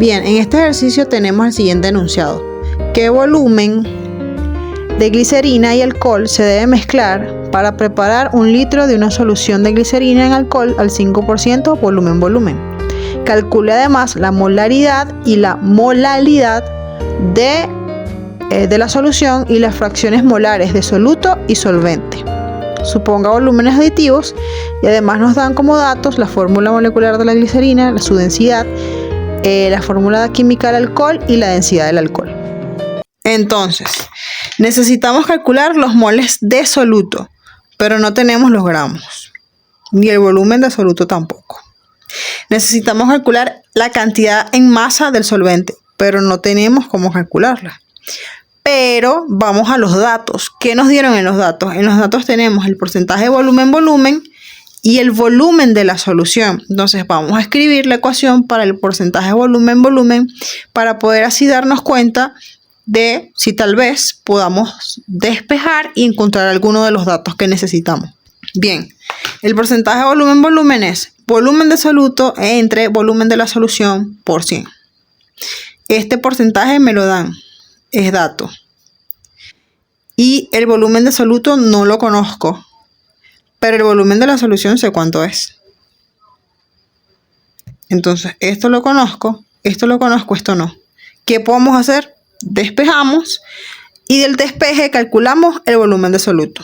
Bien, en este ejercicio tenemos el siguiente enunciado. ¿Qué volumen de glicerina y alcohol se debe mezclar para preparar 1 litro de una solución de glicerina en alcohol al 5% volumen-volumen? Calcule además la molaridad y la molalidad de la solución y las fracciones molares de soluto y solvente. Suponga volúmenes aditivos y además nos dan como datos la fórmula molecular de la glicerina, su densidad, la fórmula química del alcohol y la densidad del alcohol. Entonces, necesitamos calcular los moles de soluto, pero no tenemos los gramos, ni el volumen de soluto tampoco. Necesitamos calcular la cantidad en masa del solvente, pero no tenemos cómo calcularla. Pero vamos a los datos. ¿Qué nos dieron en los datos? En los datos tenemos el porcentaje de volumen-volumen y el volumen de la solución. Entonces vamos a escribir la ecuación para el porcentaje de volumen-volumen para poder así darnos cuenta de si tal vez podamos despejar y encontrar alguno de los datos que necesitamos. Bien, el porcentaje de volumen-volumen es volumen de soluto entre volumen de la solución por 100. Este porcentaje me lo dan, es dato. Y el volumen de soluto no lo conozco, pero el volumen de la solución sé cuánto es. Entonces, esto lo conozco, esto no. ¿Qué podemos hacer? Despejamos y del despeje calculamos el volumen de soluto.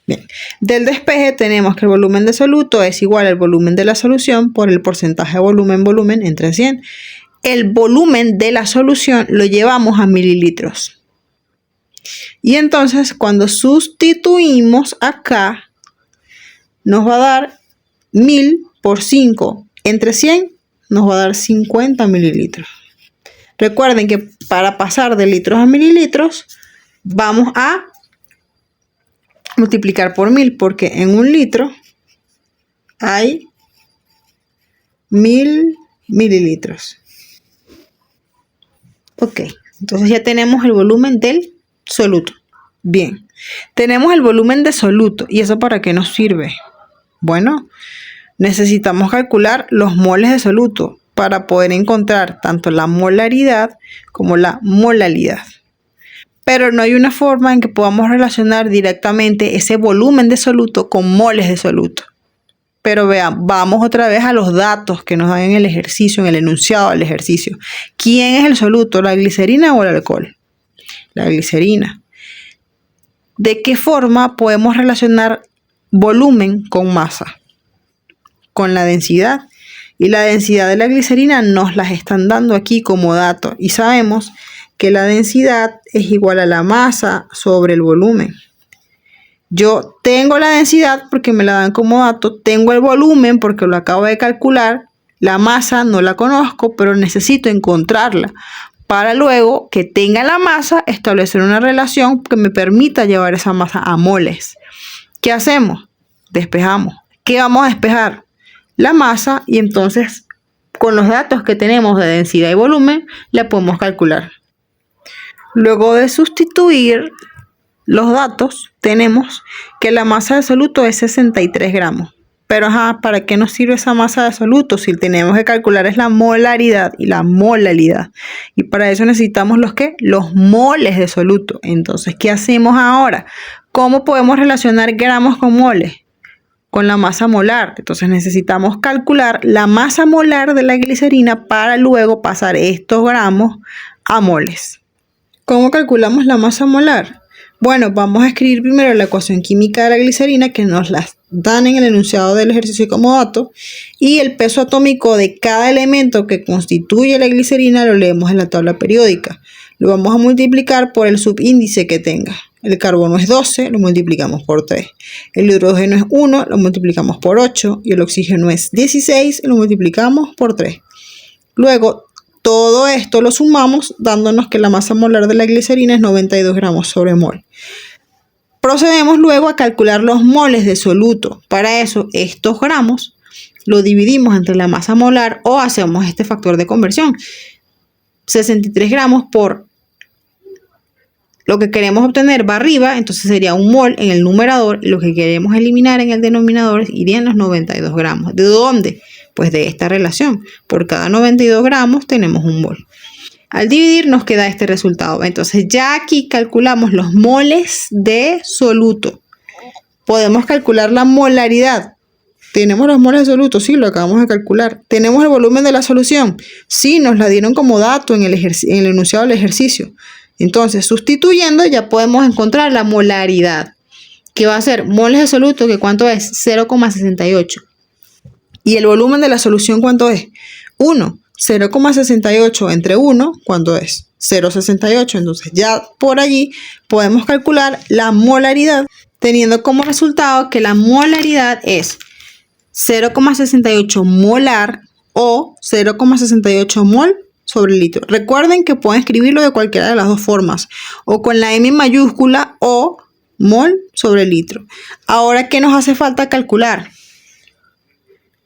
Bien, del despeje tenemos que el volumen de soluto es igual al volumen de la solución por el porcentaje de volumen-volumen entre 100. El volumen de la solución lo llevamos a mililitros. Y entonces cuando sustituimos acá, nos va a dar 1000 por 5 entre 100, nos va a dar 50 mililitros. Recuerden que para pasar de litros a mililitros, vamos a multiplicar por 1000, porque en 1 litro hay 1000 mililitros. Ok, entonces ya tenemos el volumen del soluto. Bien, tenemos el volumen de soluto. ¿Y eso para qué nos sirve? Bueno, necesitamos calcular los moles de soluto para poder encontrar tanto la molaridad como la molalidad. Pero no hay una forma en que podamos relacionar directamente ese volumen de soluto con moles de soluto. Pero vean, vamos otra vez a los datos que nos dan en el ejercicio, en el enunciado del ejercicio. ¿Quién es el soluto, la glicerina o el alcohol? La glicerina. ¿De qué forma podemos relacionar volumen con masa? Con la densidad. Y la densidad de la glicerina nos las están dando aquí como dato. Y sabemos que la densidad es igual a la masa sobre el volumen. Yo tengo la densidad porque me la dan como dato, tengo el volumen porque lo acabo de calcular, la masa no la conozco, pero necesito encontrarla para luego que tenga la masa, establecer una relación que me permita llevar esa masa a moles. ¿Qué hacemos? Despejamos. ¿Qué vamos a despejar? La masa, y entonces con los datos que tenemos de densidad y volumen la podemos calcular. Luego de sustituir los datos, tenemos que la masa de soluto es 63 gramos. Pero ¿para qué nos sirve esa masa de soluto? Si tenemos que calcular es la molaridad y la molalidad. Y para eso necesitamos los moles de soluto. Entonces, ¿qué hacemos ahora? ¿Cómo podemos relacionar gramos con moles? Con la masa molar. Entonces necesitamos calcular la masa molar de la glicerina para luego pasar estos gramos a moles. ¿Cómo calculamos la masa molar? Bueno, vamos a escribir primero la ecuación química de la glicerina, que nos la dan en el enunciado del ejercicio como dato, y el peso atómico de cada elemento que constituye la glicerina lo leemos en la tabla periódica. Lo vamos a multiplicar por el subíndice que tenga. El carbono es 12, lo multiplicamos por 3. El hidrógeno es 1, lo multiplicamos por 8. Y el oxígeno es 16, lo multiplicamos por 3. Luego, todo esto lo sumamos dándonos que la masa molar de la glicerina es 92 gramos sobre mol. Procedemos luego a calcular los moles de soluto. Para eso, estos gramos lo dividimos entre la masa molar o hacemos este factor de conversión. 63 gramos por lo que queremos obtener va arriba, entonces sería 1 mol en el numerador. Lo que queremos eliminar en el denominador irían los 92 gramos. ¿De dónde? Pues de esta relación, por cada 92 gramos tenemos un mol. Al dividir nos queda este resultado. Entonces ya aquí calculamos los moles de soluto. Podemos calcular la molaridad. ¿Tenemos los moles de soluto? Sí, lo acabamos de calcular. ¿Tenemos el volumen de la solución? Sí, nos la dieron como dato en el enunciado del ejercicio. Entonces, sustituyendo ya podemos encontrar la molaridad, que va a ser moles de soluto, que ¿cuánto es? 0,68. ¿Y el volumen de la solución cuánto es? 1. 0,68 entre 1, ¿cuánto es? 0,68. Entonces ya por allí podemos calcular la molaridad, teniendo como resultado que la molaridad es 0,68 molar o 0,68 mol sobre el litro. Recuerden que pueden escribirlo de cualquiera de las dos formas, o con la M mayúscula o mol sobre litro. Ahora, ¿qué nos hace falta calcular?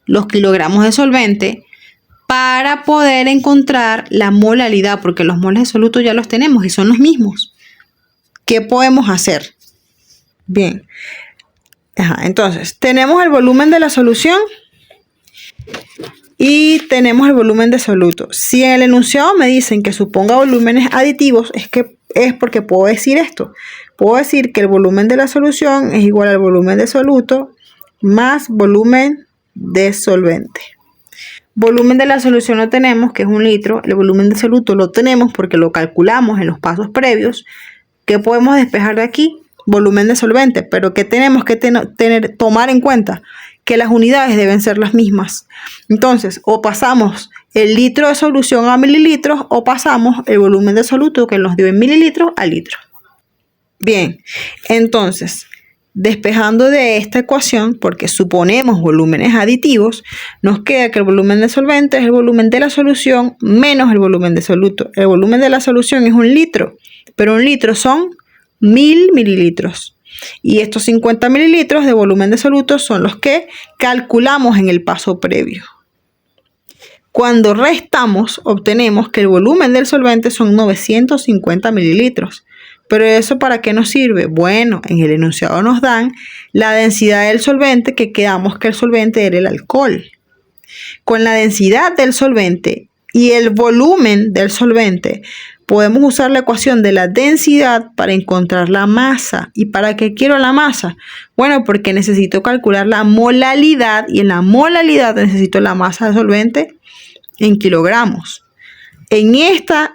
Los kilogramos de solvente para poder encontrar la molaridad, porque los moles de soluto ya los tenemos y son los mismos. ¿Qué podemos hacer? Bien. Entonces, tenemos el volumen de la solución y tenemos el volumen de soluto. Si en el enunciado me dicen que suponga volúmenes aditivos, es porque puedo decir esto. Puedo decir que el volumen de la solución es igual al volumen de soluto más volumen de solvente. Volumen de la solución lo tenemos, que es 1 litro. El volumen de soluto lo tenemos porque lo calculamos en los pasos previos. ¿Qué podemos despejar de aquí? Volumen de solvente. Pero ¿qué tenemos que tomar en cuenta? Que las unidades deben ser las mismas. Entonces, o pasamos el litro de solución a mililitros o pasamos el volumen de soluto que nos dio en mililitros a litro. Bien, entonces, despejando de esta ecuación, porque suponemos volúmenes aditivos, nos queda que el volumen de solvente es el volumen de la solución menos el volumen de soluto. El volumen de la solución es 1 litro, pero 1 litro son 1000 mililitros. Y estos 50 mililitros de volumen de soluto son los que calculamos en el paso previo. Cuando restamos, obtenemos que el volumen del solvente son 950 mililitros. ¿Pero eso para qué nos sirve? Bueno, en el enunciado nos dan la densidad del solvente, que quedamos que el solvente era el alcohol. Con la densidad del solvente y el volumen del solvente, podemos usar la ecuación de la densidad para encontrar la masa. ¿Y para qué quiero la masa? Bueno, porque necesito calcular la molalidad y en la molalidad necesito la masa del solvente en kilogramos. En esta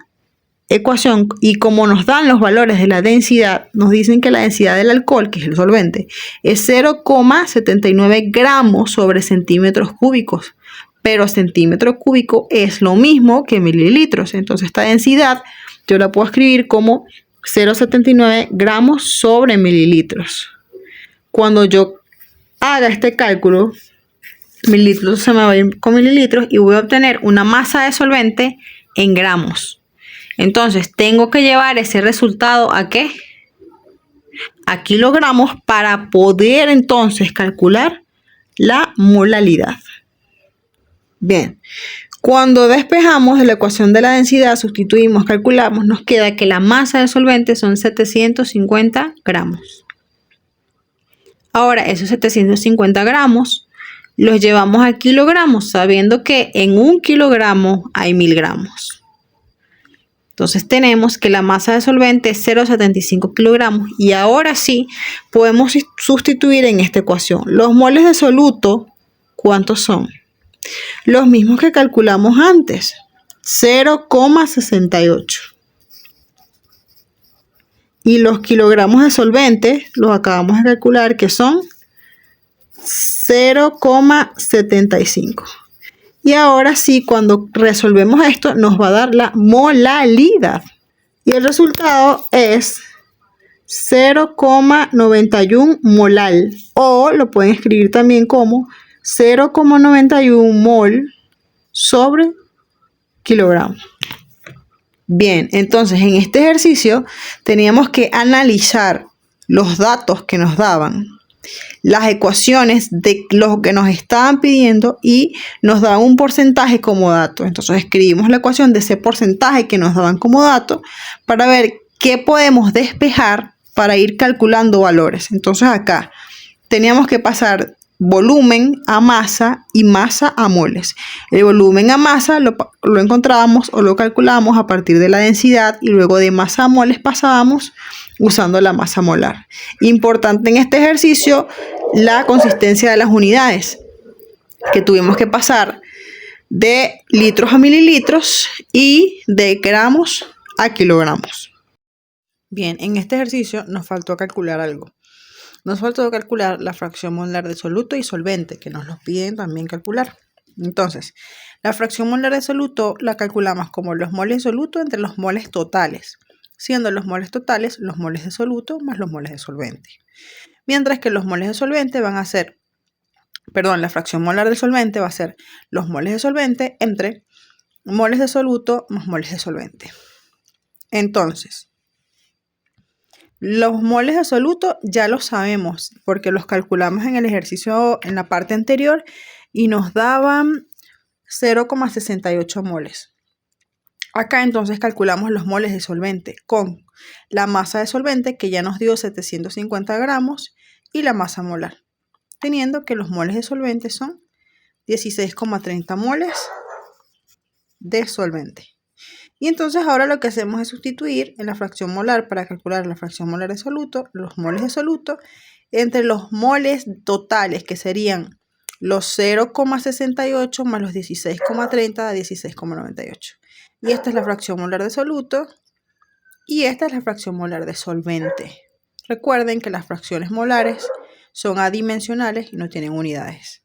ecuación, y como nos dan los valores de la densidad, nos dicen que la densidad del alcohol, que es el solvente, es 0,79 gramos sobre centímetros cúbicos. Pero centímetro cúbico es lo mismo que mililitros. Entonces esta densidad yo la puedo escribir como 0,79 gramos sobre mililitros. Cuando yo haga este cálculo, mililitros se me va a ir con mililitros y voy a obtener una masa de solvente en gramos. Entonces tengo que llevar ese resultado ¿a qué? A kilogramos para poder entonces calcular la molalidad. Bien, cuando despejamos de la ecuación de la densidad, sustituimos, calculamos, nos queda que la masa del solvente son 750 gramos. Ahora, esos 750 gramos los llevamos a kilogramos, sabiendo que en 1 kilogramo hay 1000 gramos. Entonces tenemos que la masa de solvente es 0,75 kilogramos y ahora sí podemos sustituir en esta ecuación. Los moles de soluto, ¿cuántos son? Los mismos que calculamos antes, 0,68. Y los kilogramos de solvente los acabamos de calcular que son 0,75. Y ahora sí, cuando resolvemos esto, nos va a dar la molalidad. Y el resultado es 0,91 molal. O lo pueden escribir también como 0,91 mol sobre kilogramo. Bien, entonces en este ejercicio teníamos que analizar los datos que nos daban, las ecuaciones de lo que nos estaban pidiendo y nos daban un porcentaje como dato. Entonces escribimos la ecuación de ese porcentaje que nos daban como dato para ver qué podemos despejar para ir calculando valores. Entonces acá teníamos que pasar volumen a masa y masa a moles. El volumen a masa lo encontrábamos o lo calculábamos a partir de la densidad y luego de masa a moles pasábamos usando la masa molar. Importante en este ejercicio la consistencia de las unidades, que tuvimos que pasar de litros a mililitros y de gramos a kilogramos. Bien, en este ejercicio nos faltó calcular algo. Nos faltó calcular la fracción molar de soluto y solvente, que nos lo piden también calcular. Entonces, la fracción molar de soluto la calculamos como los moles de soluto entre los moles totales, siendo los moles totales los moles de soluto más los moles de solvente. Mientras que los moles de solvente van a ser, la fracción molar de solvente va a ser los moles de solvente entre moles de soluto más moles de solvente. Entonces, los moles de soluto ya los sabemos porque los calculamos en el ejercicio en la parte anterior y nos daban 0,68 moles. Acá entonces calculamos los moles de solvente con la masa de solvente que ya nos dio 750 gramos y la masa molar, teniendo que los moles de solvente son 16,30 moles de solvente. Y entonces ahora lo que hacemos es sustituir en la fracción molar para calcular la fracción molar de soluto, los moles de soluto, entre los moles totales, que serían los 0,68 más los 16,30 a 16,98. Y esta es la fracción molar de soluto y esta es la fracción molar de solvente. Recuerden que las fracciones molares son adimensionales y no tienen unidades.